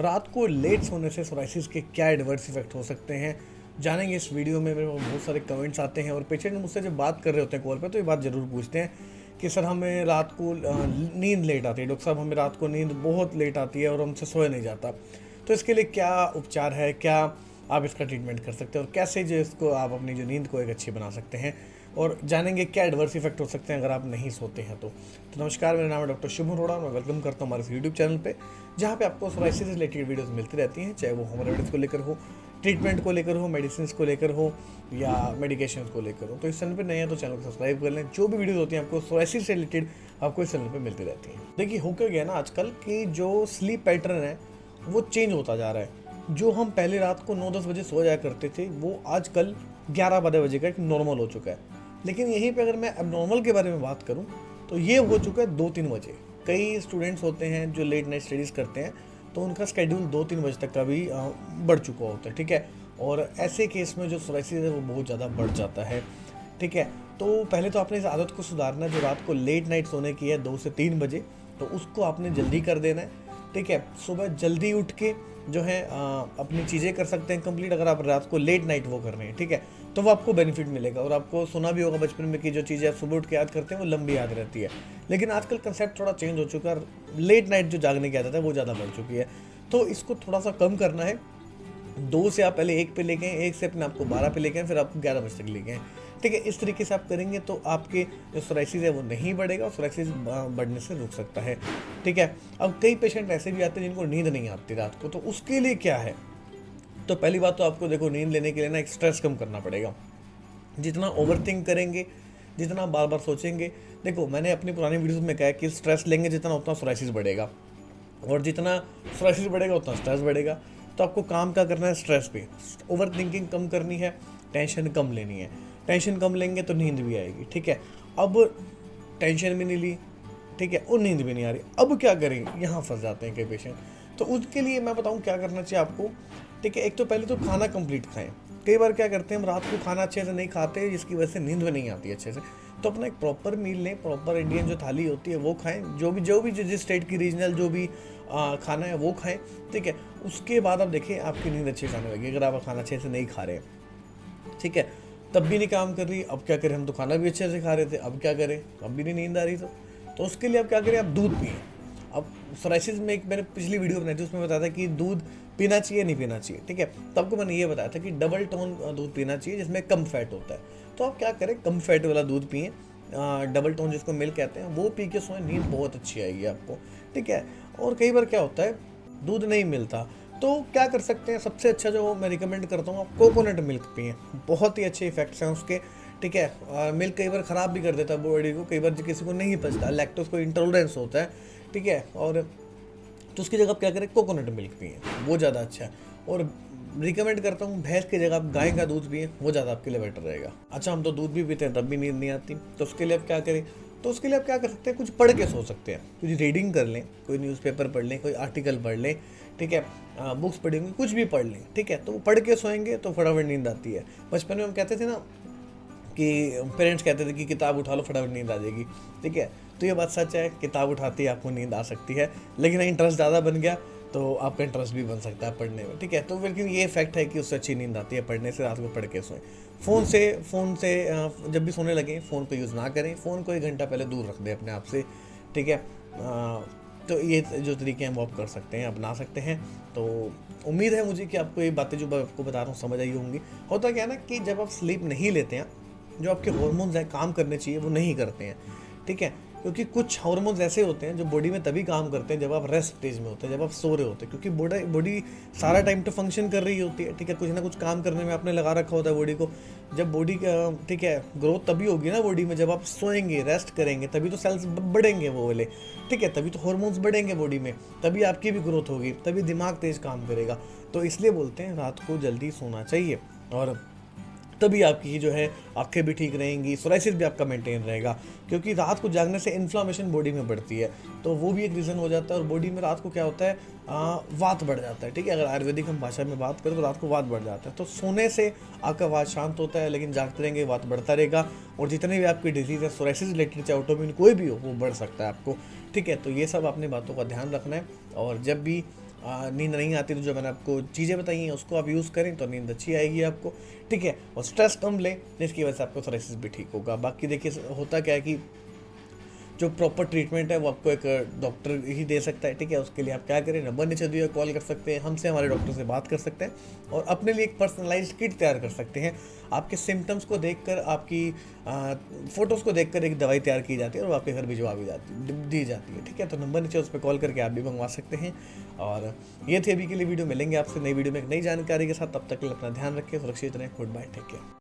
रात को लेट सोने से सोराइसिस के क्या एडवर्स इफेक्ट हो सकते हैं, जानेंगे इस वीडियो में। मेरे को बहुत सारे कमेंट्स आते हैं और पेशेंट मुझसे जब बात कर रहे होते हैं कॉल पे तो ये बात ज़रूर पूछते हैं कि सर हमें रात को नींद लेट आती है, डॉक्टर साहब हमें रात को नींद बहुत लेट आती है और हमसे सोया नहीं जाता। तो इसके लिए क्या उपचार है, क्या आप इसका ट्रीटमेंट कर सकते हैं और कैसे जो इसको आप अपनी जो नींद को एक अच्छी बना सकते हैं, और जानेंगे क्या एडवर्स इफेक्ट हो सकते हैं अगर आप नहीं सोते हैं तो नमस्कार, मेरा नाम है डॉक्टर शुभ अरोड़ा। मैं वेलकम करता हूँ हमारे इस यूट्यूब चैनल पे, जहाँ पे आपको सोराइसिस से रिलेटेड वीडियोस मिलती रहती हैं, चाहे वो होम रेमेडीज़ को लेकर हो, ट्रीटमेंट को लेकर हो, मेडिसिन को लेकर हो या मेडिकेशन को लेकर हो। तो इस चैनल पे नए हैं तो चैनल को सब्सक्राइब कर लें। जो भी वीडियोस होती हैं आपको सोराइसिस से रिलेटेड आपको इस चैनल पे मिलती रहती हैं। देखिए हो क्या गया ना आजकल कि जो स्लीप पैटर्न है वो चेंज होता जा रहा है। जो हम पहले रात को 9-10 बजे सो जाया करते थे वो आजकल 11-12 बजे का एक नॉर्मल हो चुका है। लेकिन यहीं पे अगर मैं एबनॉर्मल के बारे में बात करूं तो ये हो चुका है 2-3 बजे। कई स्टूडेंट्स होते हैं जो लेट नाइट स्टडीज़ करते हैं तो उनका स्केड्यूल 2-3 बजे तक का भी बढ़ चुका होता है, ठीक है। और ऐसे केस में जो सोराइसिस है वो बहुत ज़्यादा बढ़ जाता है, ठीक है। तो पहले तो आपने इस आदत को सुधारना है, जो रात को लेट नाइट सोने की है 2 से 3 बजे, तो उसको आपने जल्दी कर देना है, ठीक है। सुबह जल्दी उठ के जो है अपनी चीज़ें कर सकते हैं कंप्लीट। अगर आप रात को लेट नाइट वो कर रहे हैं, ठीक है, तो वो आपको बेनिफिट मिलेगा। और आपको सुना भी होगा बचपन में कि जो चीज़ें आप सुबह उठ के याद करते हैं वो लंबी याद रहती है। लेकिन आजकल कंसेप्ट थोड़ा चेंज हो चुका है, लेट नाइट जो जागने की आदत है वो ज़्यादा बढ़ चुकी है। तो इसको थोड़ा सा कम करना है। 2 से आप पहले 1 पे लेके आए, 1 से अपने आपको 12 पे लेके आए, फिर आपको 11 बजे तक लेके आए, ठीक है। इस तरीके से आप करेंगे तो आपके जो सोराइसिस है वो नहीं बढ़ेगा और सोराइसिस बढ़ने से रुक सकता है, ठीक है। अब कई पेशेंट ऐसे भी आते हैं जिनको नींद नहीं आती रात को, तो उसके लिए क्या है। तो पहली बात तो आपको देखो नींद लेने के लिए ना एक स्ट्रेस कम करना पड़ेगा। जितना ओवरथिंक करेंगे, जितना बार बार सोचेंगे, देखो मैंने अपनी पुरानी वीडियोस में कहा है कि स्ट्रेस लेंगे जितना उतना सोराइसिस बढ़ेगा, और जितना सोराइसिस बढ़ेगा उतना स्ट्रेस बढ़ेगा। तो आपको काम क्या करना है, स्ट्रेस पे ओवर थिंकिंग कम करनी है, टेंशन कम लेनी है। टेंशन कम लेंगे तो नींद भी आएगी, ठीक है। अब टेंशन भी नहीं ली, ठीक है, और नींद भी नहीं आ रही, अब क्या करें, यहाँ फंस जाते हैं कई पेशेंट। तो उसके लिए मैं बताऊँ क्या करना चाहिए आपको, ठीक है। एक तो पहले तो खाना कंप्लीट खाएं। कई बार क्या करते हैं हम रात को खाना अच्छे से नहीं खाते, जिसकी वजह से नींद भी नहीं आती अच्छे से। तो अपना एक प्रॉपर मील लें, प्रॉपर इंडियन जो थाली होती है वो खाएं, जो भी जिस स्टेट की रीजनल जो भी खाना है वो खाएं, ठीक है। उसके बाद आप देखें आपकी नींद अच्छे से आने लगी। अगर आप खाना अच्छे से नहीं खा रहे हैं, ठीक है, तब भी नहीं काम कर रही, अब क्या करें, हम तो खाना भी अच्छे से खा रहे थे, अब क्या करें, अब भी नहीं नींद आ रही। तो उसके लिए आप क्या करें, आप दूध पिए। अब सोराइसिस में एक मैंने पिछली वीडियो बनाई थी, उसमें बताया था कि दूध पीना चाहिए नहीं पीना चाहिए, ठीक है। तब को मैंने ये बताया था कि डबल टोन दूध पीना चाहिए जिसमें कम फैट होता है। तो आप क्या करें, कम फैट वाला दूध पिए, डबल टोन जिसको मिल्क कहते हैं, वो पी के सोएं, नींद बहुत अच्छी आएगी आपको, ठीक है। और कई बार क्या होता है दूध नहीं मिलता, तो क्या कर सकते हैं, सबसे अच्छा जो मैं रिकमेंड करता हूँ आप कोकोनट मिल्क पिए, बहुत ही अच्छे इफेक्ट्स हैं उसके, ठीक है। मिल्क कई बार ख़राब भी कर देता है बॉडी को, कई बार किसी को नहीं पचता, लैक्टोज को इंटॉलरेंस होता है, ठीक है। और तो उसकी जगह आप क्या करें, कोकोनट मिल्क पिए, वो ज़्यादा अच्छा है। और रिकमेंड करता हूँ भैंस की जगह आप गाय का दूध पिए, वो ज़्यादा आपके लिए बेटर रहेगा। अच्छा, हम तो दूध भी पीते हैं तब भी नींद नहीं आती, तो उसके लिए आप क्या करें, तो उसके लिए आप क्या कर सकते हैं, कुछ पढ़ के सो सकते हैं, कुछ रीडिंग कर लें, कोई न्यूज़पेपर पढ़ लें, कोई आर्टिकल पढ़ लें, ठीक है, बुक्स पढ़ेंगे, कुछ भी पढ़ लें, ठीक है। तो वो पढ़ के सोएंगे तो फटाफट नींद आती है। बचपन में हम कहते थे ना कि पेरेंट्स कहते थे कि किताब उठा लो फटाफट नींद आ जाएगी, ठीक है। तो ये बात सच है, किताब उठाती है आपको नींद आ सकती है, लेकिन इंटरेस्ट ज़्यादा बन गया तो आपका इंटरेस्ट भी बन सकता है पढ़ने में, ठीक है। तो लेकिन ये फैक्ट है कि उससे अच्छी नींद आती है पढ़ने से, रात को पढ़ के सोएं। फ़ोन से जब भी सोने लगें फ़ोन को यूज़ ना करें, फ़ोन को 1 घंटा पहले दूर रख दें अपने आप से, ठीक है। तो ये जो तरीके हैं वो आप कर सकते हैं, अपना सकते हैं। तो उम्मीद है मुझे कि आपको ये बातें जो मैं आपको बता रहा हूँ समझ आई होंगी। होता क्या है ना कि जब आप स्लीप नहीं लेते हैं, जो आपके हार्मोन्स हैं काम करने चाहिए वो नहीं करते हैं, ठीक है। क्योंकि कुछ हार्मोन्स ऐसे होते हैं जो बॉडी में तभी काम करते हैं जब आप रेस्ट स्टेज में होते हैं, जब आप सो रहे होते हैं, क्योंकि बॉडी सारा टाइम तो फंक्शन कर रही होती है, ठीक है। कुछ ना कुछ काम करने में आपने लगा रखा होता है बॉडी को। जब बॉडी का, ठीक है, ग्रोथ तभी होगी ना बॉडी में जब आप सोएंगे, रेस्ट करेंगे, तभी तो सेल्स बढ़ेंगे वो वाले, ठीक है, तभी तो हार्मोन्स बढ़ेंगे बॉडी में, तभी आपकी भी ग्रोथ होगी, तभी दिमाग तेज काम करेगा। तो इसलिए बोलते हैं रात को जल्दी सोना चाहिए, और तभी आपकी जो है आंखें भी ठीक रहेंगी, सोराइसिस भी आपका मेंटेन रहेगा। क्योंकि रात को जागने से इन्फ्लामेशन बॉडी में बढ़ती है, तो वो भी एक रीज़न हो जाता है। और बॉडी में रात को क्या होता है, वात बढ़ जाता है, ठीक है। अगर आयुर्वेदिक हम भाषा में बात करें तो रात को वात बढ़ जाता है। तो सोने से आपका वात शांत होता है, लेकिन जागते रहेंगे वात बढ़ता रहेगा, और जितने भी आपकी डिजीज़ है सोराइसिस रिलेटेड, चाहे ऑटोइम्यून कोई भी हो, वो बढ़ सकता है आपको, ठीक है। तो ये सब अपनी बातों का ध्यान रखना है। और जब भी नींद नहीं आती तो जो मैंने आपको चीज़ें बताई हैं उसको आप यूज़ करें तो नींद अच्छी आएगी आपको, ठीक है। और स्ट्रेस कम लें, जिसकी वजह से आपको सोराइसिस भी ठीक होगा। बाकी देखिए होता क्या है कि जो प्रॉपर ट्रीटमेंट है वो आपको एक डॉक्टर ही दे सकता है, ठीक है। उसके लिए आप क्या करें, नंबर नीचे दिया कॉल कर सकते हैं, हमसे हमारे डॉक्टर से बात कर सकते हैं और अपने लिए एक पर्सनलाइज्ड किट तैयार कर सकते हैं। आपके सिम्टम्स को देखकर, आपकी फ़ोटोज़ को देखकर एक दवाई तैयार की जाती है और वो आपके घर भिजवा भी दी जाती है, ठीक है। तो नंबर नीचे उस पर कॉल करके आप भी मंगवा सकते हैं। और ये थी अभी के लिए वीडियो, मिलेंगे आपसे नई वीडियो में एक नई जानकारी के साथ। तब तक के लिए अपना ध्यान रखें, सुरक्षित रहें। Goodbye, take care.